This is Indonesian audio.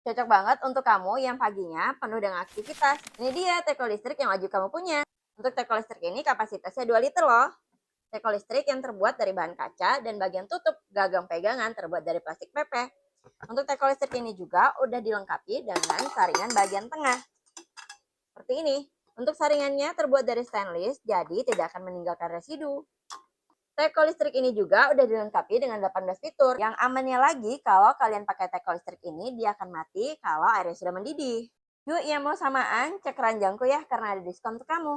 Cocok banget untuk kamu yang paginya penuh dengan aktivitas. Ini dia teko listrik yang wajib kamu punya. Untuk teko listrik ini kapasitasnya 2 liter loh. Teko listrik yang terbuat dari bahan kaca dan bagian tutup gagang pegangan terbuat dari plastik PP. Untuk teko listrik ini juga udah dilengkapi dengan saringan bagian tengah. Seperti ini. Untuk saringannya terbuat dari stainless, jadi tidak akan meninggalkan residu. Teko listrik ini juga udah dilengkapi dengan 18 fitur. Yang amannya lagi, kalau kalian pakai teko listrik ini, dia akan mati kalau airnya sudah mendidih. Yuk, yang mau samaan, cek keranjangku ya, karena ada diskon untuk kamu.